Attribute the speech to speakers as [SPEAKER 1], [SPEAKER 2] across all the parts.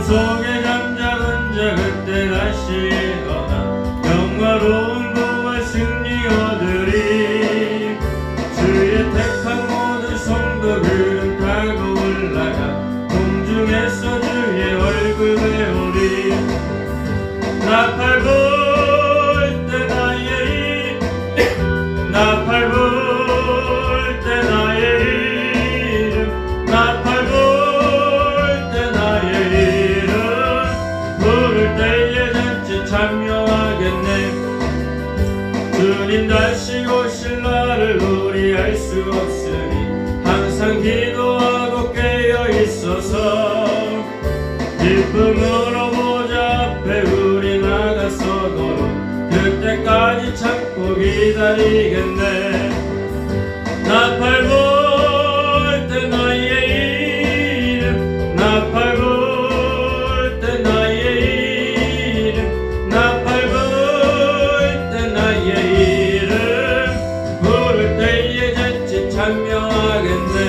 [SPEAKER 1] 속에 잠자던 자 그때 다시 일어나 영화로운 부활 승리 얻으리. 주의 택한 모든 성도들은 타고 올라가 공중에서 주의 얼굴 배우리. 나팔 불 때 나의 나팔 불 때 나의 이름 나팔 불 때 나의 이름 부를 때에 잔치 참여하겠네. 주님 다시 오실 날을 우리 알 수 없으니 항상 기도하고 깨어 있어서 기쁨으로 보좌 앞에 우리 나가서도 그때까지 참고 기다리겠네. 나팔 불 때 나의 이름 나팔 불 때 나의 이름 나팔 불 때 나의 이름 부를 때에 잔치 참여하겠네.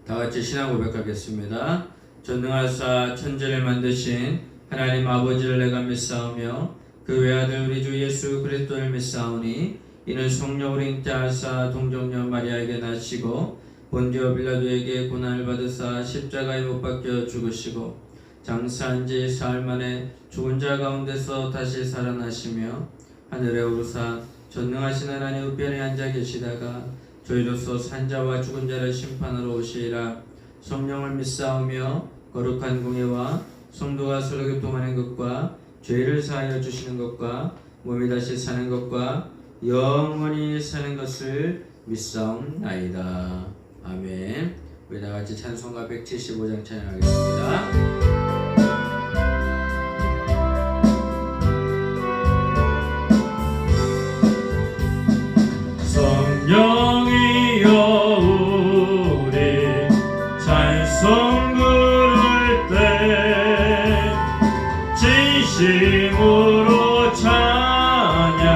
[SPEAKER 1] 다같이 신앙 고백하겠습니다. 전능하사 천지를 만드신 하나님 아버지를 내가 믿사오며 그 외아들 우리 주 예수 그리스도를 믿사오니 이는 성령 우리 인자하사 동정녀 마리아에게 나시고 본디오 빌라도에게 고난을 받으사 십자가에 못 박혀 죽으시고 장사한 지 사흘 만에 죽은 자 가운데서 다시 살아나시며 하늘에 오르사 전능하신 하나님 우편에 앉아 계시다가 저희로서 산자와 죽은 자를 심판하러 오시리라. 성령을 믿사오며 거룩한 공예와 성도가 서로 교통하는 것과 죄를 사하여 주시는 것과 몸이 다시 사는 것과 영원히 사는 것을 믿사옵나이다. 아멘. 우리 다같이 찬송가 175장 찬양하겠습니다. 성령이여 우리 찬송 부를 때 진심으로 찬양하게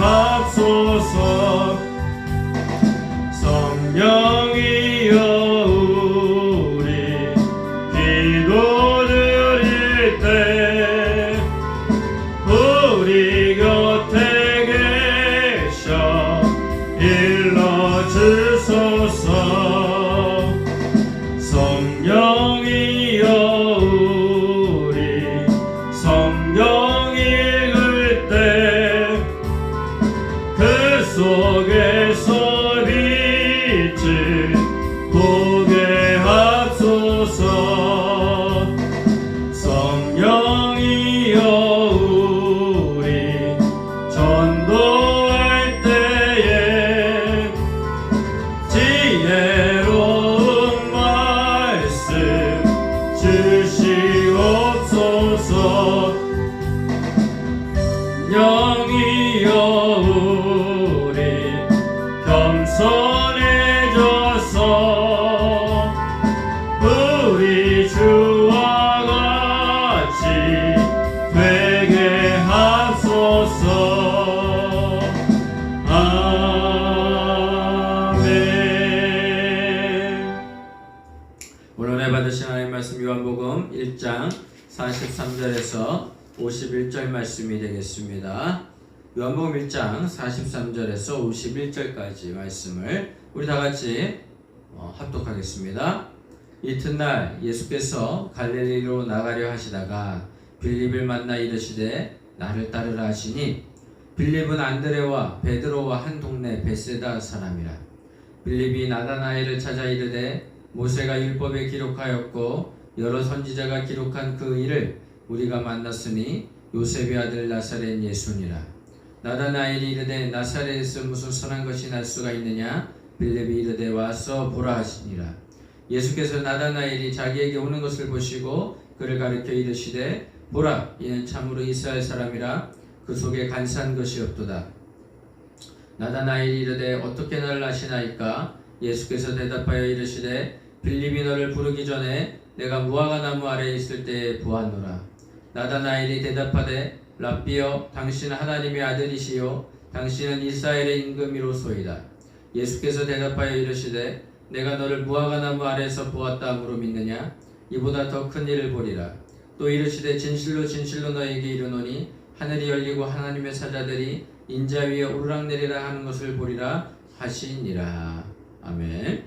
[SPEAKER 1] 하소서. 성령이여 우리 기도 드릴 때 우리 곁에 일러주소서. 성령이여 우리 성경 읽을 때 그 속에서 빛을 보게 하소서. 성령이여 우리 전도할 때에 지혜로운 말씀 주시옵소서. 영이여 우리 겸손해져서 우리 주와 같이 되게 하소서. 오늘 은혜 받으신 하나님 말씀 요한복음 1장 43절에서 51절 말씀이 되겠습니다. 요한복음 1장 43절에서 51절까지 말씀을 우리 다같이 합독하겠습니다. 이튿날 예수께서 갈릴리로 나가려 하시다가 빌립을 만나 이르시되 나를 따르라 하시니 빌립은 안드레와 베드로와 한 동네 베세다 사람이라. 빌립이 나다나엘을 찾아 이르되 모세가 율법에 기록하였고 여러 선지자가 기록한 그 일을 우리가 만났으니 요셉의 아들 나사렛 예수니라. 나다나엘이 이르되 나사렛에서 무슨 선한 것이 날 수가 있느냐? 빌립이 이르되 와서 보라 하시니라. 예수께서 나다나엘이 자기에게 오는 것을 보시고 그를 가리켜 이르시되 보라, 이는 참으로 이스라엘 사람이라. 그 속에 간사한 것이 없도다. 나다나엘이 이르되 어떻게 나를 아시나이까? 예수께서 대답하여 이르시되 빌립이 너를 부르기 전에 내가 무화과 나무 아래에 있을 때에 보았노라. 나다나엘이 대답하되 랍비여, 당신은 하나님의 아들이시요 당신은 이스라엘의 임금이로소이다. 예수께서 대답하여 이르시되 내가 너를 무화과 나무 아래에서 보았다 함으로 믿느냐? 이보다 더 큰 일을 보리라. 또 이르시되 진실로 진실로 너에게 이르노니 하늘이 열리고 하나님의 사자들이 인자 위에 오르락내리라 하는 것을 보리라 하시니라. 아멘.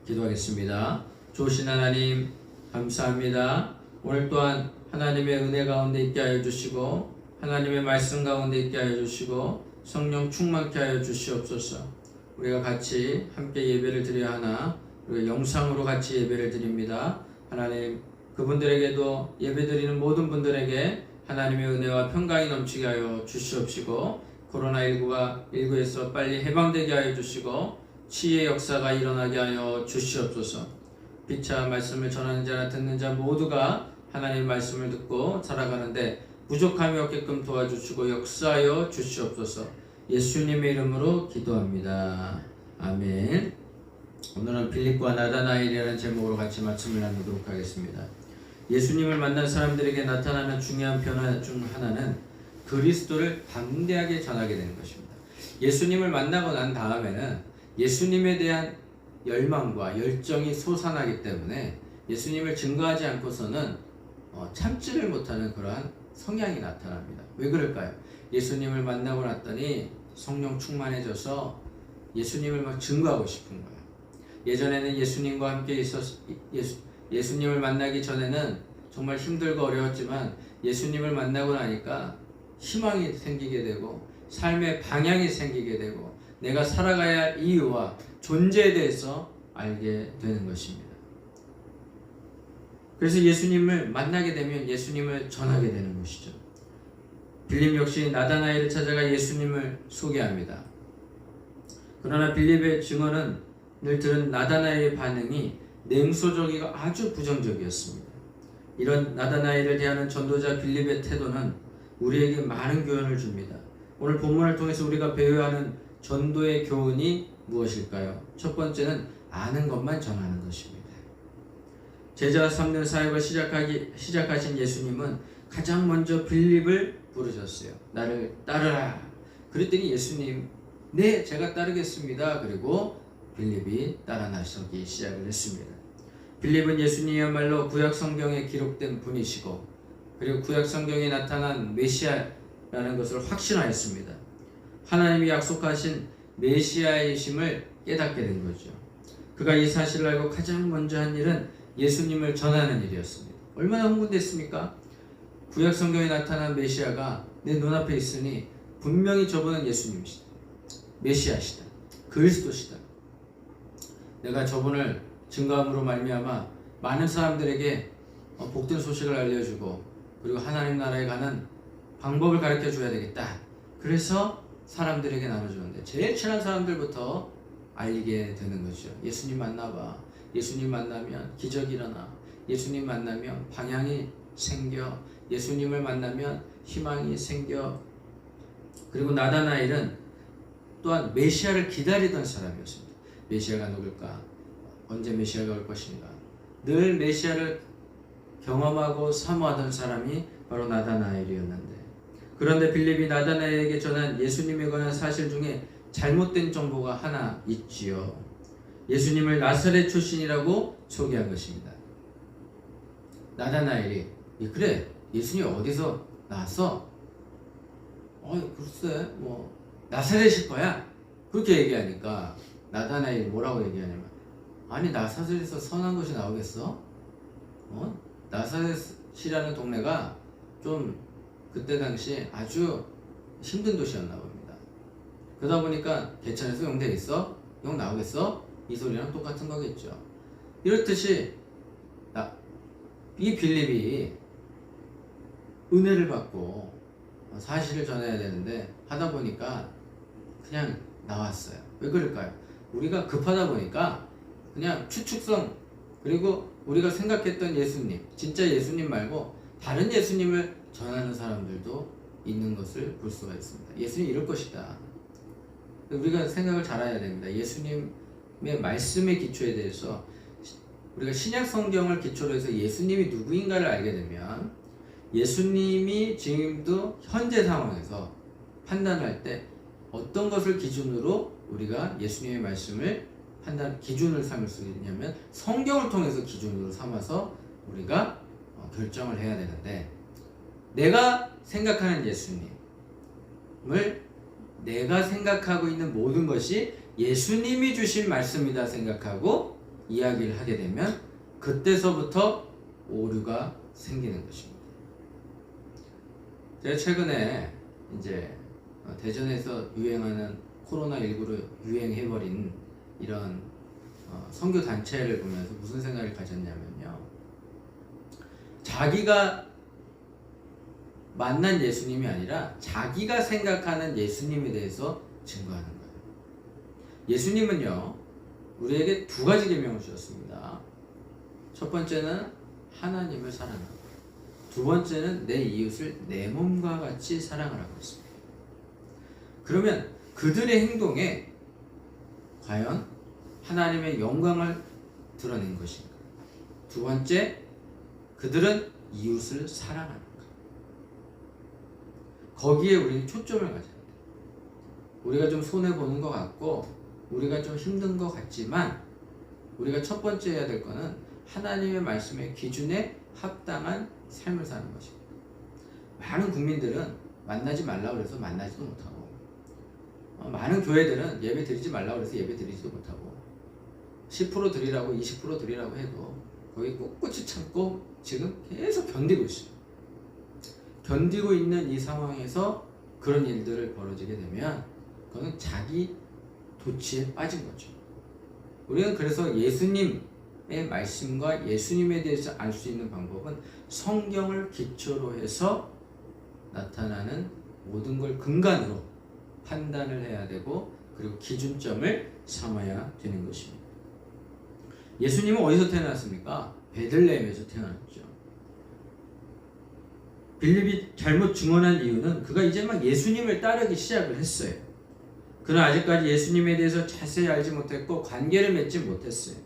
[SPEAKER 1] 기도하겠습니다. 좋으신 하나님 감사합니다. 오늘 또한 하나님의 은혜 가운데 있게 하여 주시고 하나님의 말씀 가운데 있게 하여 주시고 성령 충만케 하여 주시옵소서. 우리가 같이 함께 예배를 드려야 하나 우리가 영상으로 같이 예배를 드립니다. 하나님 그분들에게도 예배드리는 모든 분들에게 하나님의 은혜와 평강이 넘치게 하여 주시옵시고 코로나19에서 빨리 해방되게 하여 주시고 치유의 역사가 일어나게 하여 주시옵소서. 피차 말씀을 전하는 자나 듣는 자 모두가 하나님의 말씀을 듣고 살아가는데 부족함이 없게끔 도와주시고 역사하여 주시옵소서. 예수님의 이름으로 기도합니다. 아멘. 오늘은 빌립과 나다나엘이라는 제목으로 같이 말씀을 나누도록 하겠습니다. 예수님을 만난 사람들에게 나타나는 중요한 변화 중 하나는 그리스도를 담대하게 전하게 되는 것입니다. 예수님을 만나고 난 다음에는 예수님에 대한 열망과 열정이 솟아나기 때문에 예수님을 증거하지 않고서는 참지를 못하는 그러한 성향이 나타납니다. 왜 그럴까요? 예수님을 만나고 났더니 성령 충만해져서 예수님을 막 증거하고 싶은 거예요. 예전에는 예수님과 함께 예수님을 만나기 전에는 정말 힘들고 어려웠지만 예수님을 만나고 나니까 희망이 생기게 되고 삶의 방향이 생기게 되고 내가 살아가야 할 이유와 존재에 대해서 알게 되는 것입니다. 그래서 예수님을 만나게 되면 예수님을 전하게 되는 것이죠. 빌립 역시 나다나엘을 찾아가 예수님을 소개합니다. 그러나 빌립의 증언을 들은 나다나엘의 반응이 냉소적이고 아주 부정적이었습니다. 이런 나다나엘을 대하는 전도자 빌립의 태도는 우리에게 많은 교훈을 줍니다. 오늘 본문을 통해서 우리가 배워야 하는 전도의 교훈이 무엇일까요? 첫 번째는 아는 것만 전하는 것입니다. 제자 3년 사역을 시작하신 예수님은 가장 먼저 빌립을 부르셨어요. 나를 따르라. 그랬더니 예수님, 네, 제가 따르겠습니다. 그리고 빌립이 따라 나서기 시작을 했습니다. 빌립은 예수님이야말로 구약 성경에 기록된 분이시고 그리고 구약 성경에 나타난 메시아라는 것을 확신하였습니다. 하나님이 약속하신 메시아이심을 깨닫게 된 거죠. 그가 이 사실을 알고 가장 먼저 한 일은 예수님을 전하는 일이었습니다. 얼마나 흥분됐습니까? 구약 성경에 나타난 메시아가 내 눈앞에 있으니 분명히 저분은 예수님이시다. 메시아시다. 그리스도시다. 내가 저분을 증거함으로 말미암아 많은 사람들에게 복된 소식을 알려주고 그리고 하나님 나라에 가는 방법을 가르쳐 줘야 되겠다. 그래서 사람들에게 나눠주는데 제일 친한 사람들부터 알게 되는 거죠. 예수님 만나봐. 예수님 만나면 기적이 일어나. 예수님 만나면 방향이 생겨. 예수님을 만나면 희망이 생겨. 그리고 나다나엘은 또한 메시아를 기다리던 사람이었습니다. 메시아가 누굴까? 언제 메시아가 올 것인가? 늘 메시아를 경험하고 사모하던 사람이 바로 나다나엘이었는데 그런데 빌립이 나다나엘에게 전한 예수님에 관한 사실 중에 잘못된 정보가 하나 있지요. 예수님을 나사렛 출신이라고 소개한 것입니다. 나다나엘이 그래 예수님 어디서 나왔어? 글쎄 나사렛일 거야. 그렇게 얘기하니까 나다나엘이 뭐라고 얘기하냐면 아니 나사렛에서 선한 것이 나오겠어? 나사렛이라는 동네가 좀 그때 당시 아주 힘든 도시였나 봅니다. 그러다 보니까 개천에서 용 되겠어? 용 나오겠어? 이 소리랑 똑같은 거겠죠. 이렇듯이 이 빌립이 은혜를 받고 사실을 전해야 되는데 하다 보니까 그냥 나왔어요. 왜 그럴까요? 우리가 급하다 보니까 그냥 추측성 그리고 우리가 생각했던 예수님 진짜 예수님 말고 다른 예수님을 전하는 사람들도 있는 것을 볼 수가 있습니다. 예수님 이럴 것이다. 우리가 생각을 잘해야 됩니다. 예수님의 말씀의 기초에 대해서 우리가 신약 성경을 기초로 해서 예수님이 누구인가를 알게 되면 예수님이 지금도 현재 상황에서 판단할 때 어떤 것을 기준으로 우리가 예수님의 말씀을 판단 기준을 삼을 수 있냐면 성경을 통해서 기준으로 삼아서 우리가 결정을 해야 되는데, 내가 생각하는 예수님을, 내가 생각하고 있는 모든 것이 예수님이 주신 말씀이다 생각하고 이야기를 하게 되면 그때서부터 오류가 생기는 것입니다. 제가 최근에 이제 대전에서 유행하는 코로나19로 유행해버린 이런 선교 단체를 보면서 무슨 생각을 가졌냐면요, 자기가 만난 예수님이 아니라 자기가 생각하는 예수님에 대해서 증거하는 거예요. 예수님은요, 우리에게 두 가지 계명을 주셨습니다. 첫 번째는 하나님을 사랑하고, 두 번째는 내 이웃을 내 몸과 같이 사랑하라고 했습니다. 그러면 그들의 행동에 과연 하나님의 영광을 드러낸 것인가? 두 번째, 그들은 이웃을 사랑하는가? 거기에 우리는 초점을 가져야 돼요. 우리가 좀 손해보는 것 같고 우리가 좀 힘든 것 같지만 우리가 첫 번째 해야 될 거는 하나님의 말씀의 기준에 합당한 삶을 사는 것입니다. 많은 국민들은 만나지 말라고 해서 만나지도 못하고, 많은 교회들은 예배 드리지 말라고 해서 예배 드리지도 못하고, 10% 드리라고 20% 드리라고 해도 거기 꿋꿋이 참고 지금 계속 견디고 있어요. 견디고 있는 이 상황에서 그런 일들을 벌어지게 되면 그건 자기 도취에 빠진 거죠. 우리는 그래서 예수님의 말씀과 예수님에 대해서 알 수 있는 방법은 성경을 기초로 해서 나타나는 모든 걸 근간으로 판단을 해야 되고, 그리고 기준점을 삼아야 되는 것입니다. 예수님은 어디서 태어났습니까? 베들레헴에서 태어났죠. 빌립이 잘못 증언한 이유는 그가 이제 막 예수님을 따르기 시작을 했어요. 그는 아직까지 예수님에 대해서 자세히 알지 못했고 관계를 맺지 못했어요.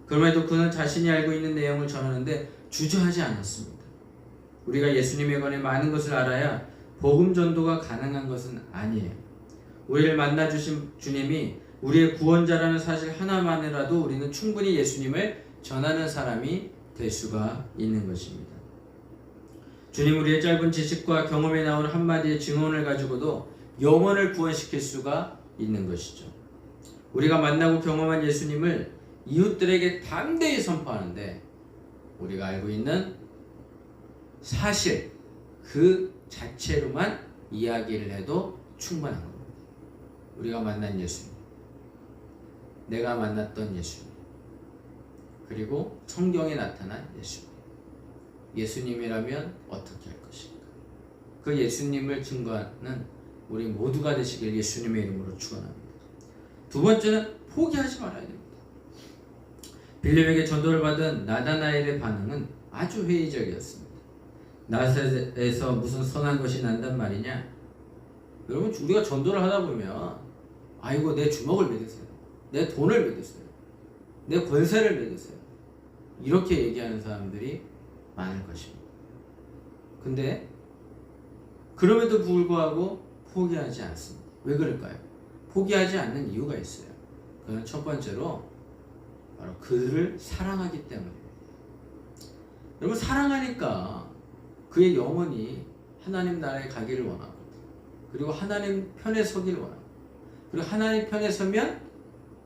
[SPEAKER 1] 그럼에도 그는 자신이 알고 있는 내용을 전하는데 주저하지 않았습니다. 우리가 예수님에 관해 많은 것을 알아야 복음 전도가 가능한 것은 아니에요. 우리를 만나 주신 주님이 우리의 구원자라는 사실 하나만이라도 우리는 충분히 예수님을 전하는 사람이 될 수가 있는 것입니다. 주님, 우리의 짧은 지식과 경험에 나온 한마디의 증언을 가지고도 영혼을 구원시킬 수가 있는 것이죠. 우리가 만나고 경험한 예수님을 이웃들에게 담대히 선포하는데 우리가 알고 있는 사실 그 자체로만 이야기를 해도 충분한 겁니다. 우리가 만난 예수님, 내가 만났던 예수님, 그리고 성경에 나타난 예수님, 예수님이라면 어떻게 할 것인가? 그 예수님을 증거하는 우리 모두가 되시길 예수님의 이름으로 축원합니다. 두 번째는 포기하지 말아야 됩니다. 빌립에게 전도를 받은 나다나엘의 반응은 아주 회의적이었습니다. 나사렛에서 무슨 선한 것이 난단 말이냐? 여러분, 우리가 전도를 하다 보면 아이고 내 주먹을 믿으세요, 내 돈을 믿으세요, 내 권세를 믿으세요, 이렇게 얘기하는 사람들이 많을 것입니다. 근데 그럼에도 불구하고 포기하지 않습니다. 왜 그럴까요? 포기하지 않는 이유가 있어요. 그건 첫 번째로 바로 그들을 사랑하기 때문입니다. 여러분, 사랑하니까 그의 영혼이 하나님 나라에 가기를 원하고, 그리고 하나님 편에 서기를 원하고, 그리고 하나님 편에 서면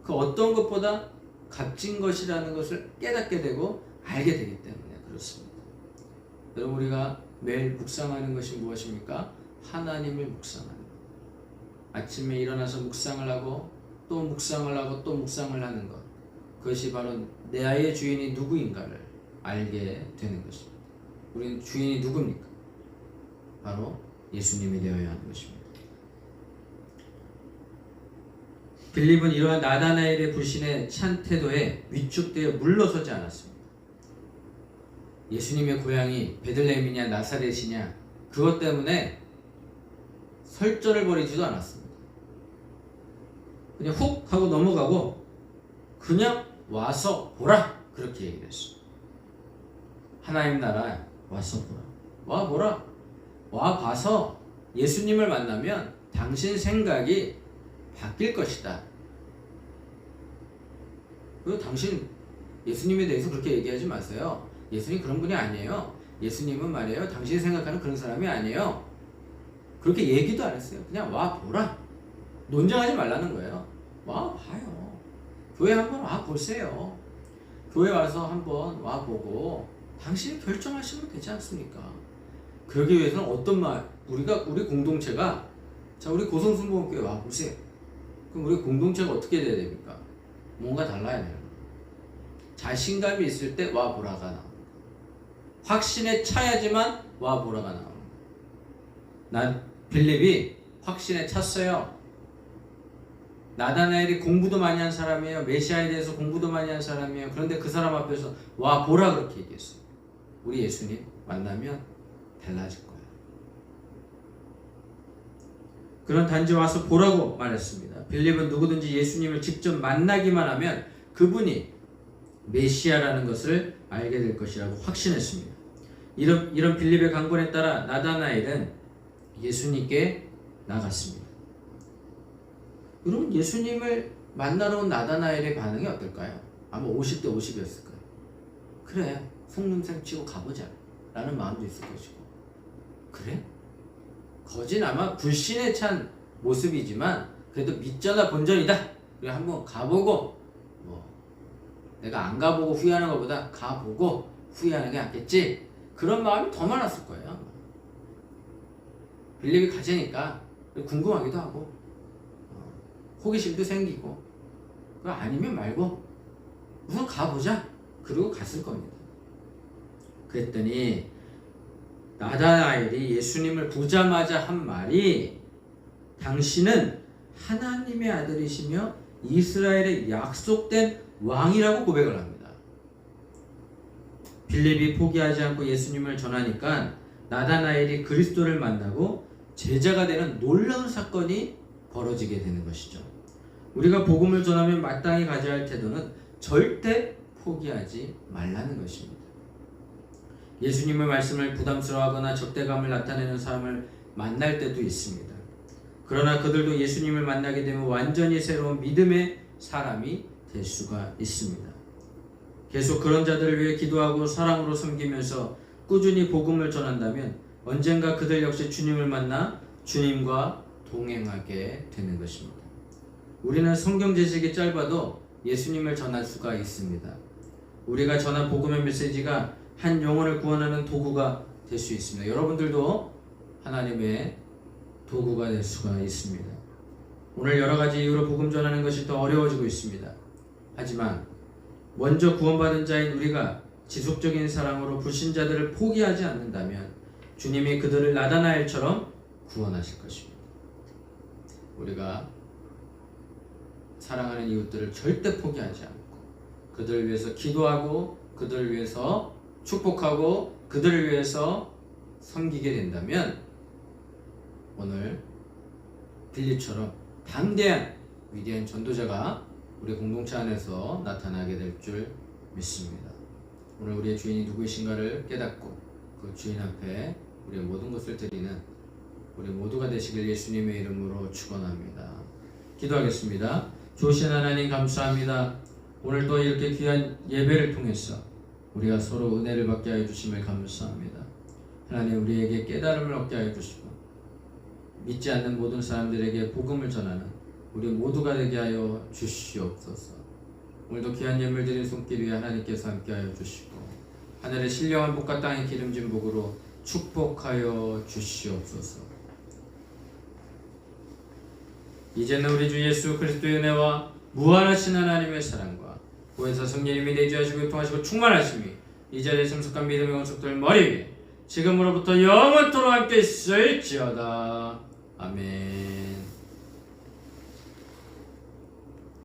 [SPEAKER 1] 그 어떤 것보다 값진 것이라는 것을 깨닫게 되고 알게 되기 때문에 그렇습니다. 여러분, 우리가 매일 묵상하는 것이 무엇입니까? 하나님을 묵상하는 것. 아침에 일어나서 묵상을 하고 또 묵상을 하고 또 묵상을 하는 것, 그것이 바로 내 아이의 주인이 누구인가를 알게 되는 것입니다. 우리는 주인이 누굽니까? 바로 예수님이 되어야 하는 것입니다. 빌립은 이러한 나다나엘의 불신에 찬 태도에 위축되어 물러서지 않았습니다. 예수님의 고향이 베들레헴이냐 나사렛이냐 그것 때문에 설전을 벌이지도 않았습니다. 그냥 훅 하고 넘어가고 그냥 와서 보라, 그렇게 얘기를 했어요. 하나님 나라 와서 보라. 와 보라. 와 봐서 예수님을 만나면 당신 생각이 바뀔 것이다. 그리고 당신 예수님에 대해서 그렇게 얘기하지 마세요. 예수님 그런 분이 아니에요. 예수님은 말이에요, 당신이 생각하는 그런 사람이 아니에요. 그렇게 얘기도 안 했어요. 그냥 와 보라. 논쟁하지 말라는 거예요. 와 봐요. 교회 한번 와 보세요. 교회 와서 한번 와 보고 당신이 결정하시면 되지 않습니까? 그러기 위해서는 어떤 우리 공동체가, 자, 우리 고성순복음교회 와 보세요. 그럼 우리 공동체가 어떻게 돼야 됩니까? 뭔가 달라야 돼요. 자신감이 있을 때 와 보라가 나옵니다. 확신에 차야지만 와 보라가 나옵니다. 난 빌립이 확신에 찼어요. 나다나엘이 공부도 많이 한 사람이에요. 메시아에 대해서 공부도 많이 한 사람이에요. 그런데 그 사람 앞에서 와 보라 그렇게 얘기했어요. 우리 예수님 만나면 달라질 거예요. 그런 단지 와서 보라고 말했습니다. 빌립은 누구든지 예수님을 직접 만나기만 하면 그분이 메시아라는 것을 알게 될 것이라고 확신했습니다. 이런 빌립의 강권에 따라 나다나엘은 예수님께 나갔습니다. 여러분, 예수님을 만나러 온 나다나엘의 반응이 어떨까요? 아마 50대 50이었을 거예요. 그래, 속눈썹 치고 가보자 라는 마음도 있을 것이고, 그래? 거진 아마 불신에 찬 모습이지만 그래도 믿잖아 본전이다. 그래 한번 가보고, 내가 안 가보고 후회하는 것보다 가보고 후회하는 게 낫겠지. 그런 마음이 더 많았을 거예요. 빌립이 가자니까 궁금하기도 하고 호기심도 생기고, 아니면 말고 우선 가보자. 그리고 갔을 겁니다. 그랬더니 나다나엘이 예수님을 보자마자 한 말이, 당신은 하나님의 아들이시며 이스라엘의 약속된 왕이라고 고백을 합니다. 빌립이 포기하지 않고 예수님을 전하니까 나다나엘이 그리스도를 만나고 제자가 되는 놀라운 사건이 벌어지게 되는 것이죠. 우리가 복음을 전하면 마땅히 가져야 할 태도는 절대 포기하지 말라는 것입니다. 예수님의 말씀을 부담스러워하거나 적대감을 나타내는 사람을 만날 때도 있습니다. 그러나 그들도 예수님을 만나게 되면 완전히 새로운 믿음의 사람이 될 수가 있습니다. 계속 그런 자들을 위해 기도하고 사랑으로 섬기면서 꾸준히 복음을 전한다면 언젠가 그들 역시 주님을 만나 주님과 동행하게 되는 것입니다. 우리는 성경 지식이 짧아도 예수님을 전할 수가 있습니다. 우리가 전한 복음의 메시지가 한 영혼을 구원하는 도구가 될 수 있습니다. 여러분들도 하나님의 도구가 될 수가 있습니다. 오늘 여러 가지 이유로 복음 전하는 것이 더 어려워지고 있습니다. 하지만 먼저 구원받은 자인 우리가 지속적인 사랑으로 불신자들을 포기하지 않는다면 주님이 그들을 나다나엘처럼 구원하실 것입니다. 우리가 사랑하는 이웃들을 절대 포기하지 않고 그들을 위해서 기도하고 그들을 위해서 축복하고 그들을 위해서 섬기게 된다면 오늘 빌립처럼 담대한 위대한 전도자가 우리 공동체 안에서 나타나게 될 줄 믿습니다. 오늘 우리의 주인이 누구이신가를 깨닫고 그 주인 앞에 우리의 모든 것을 드리는 우리 모두가 되시길 예수님의 이름으로 축원합니다. 기도하겠습니다. 좋으신 하나님 감사합니다. 오늘 또 이렇게 귀한 예배를 통해서 우리가 서로 은혜를 받게 하여 주심을 감사합니다. 하나님, 우리에게 깨달음을 얻게 하여 주시고 믿지 않는 모든 사람들에게 복음을 전하는 우리 모두가 되게 하여 주시옵소서. 오늘도 귀한 예물 드린 손길 위에 하나님께서 함께하여 주시고 하늘의 신령한 복과 땅의 기름진 복으로 축복하여 주시옵소서. 이제는 우리 주 예수 그리스도의 은혜와 무한하신 하나님의 사랑과 보혜사 성령님이 내주하시고 통하시고 충만하심이 이 자리에 참석한 믿음의 원석들 머리 위에 지금으로부터 영원토록 함께 있을지어다. 아멘.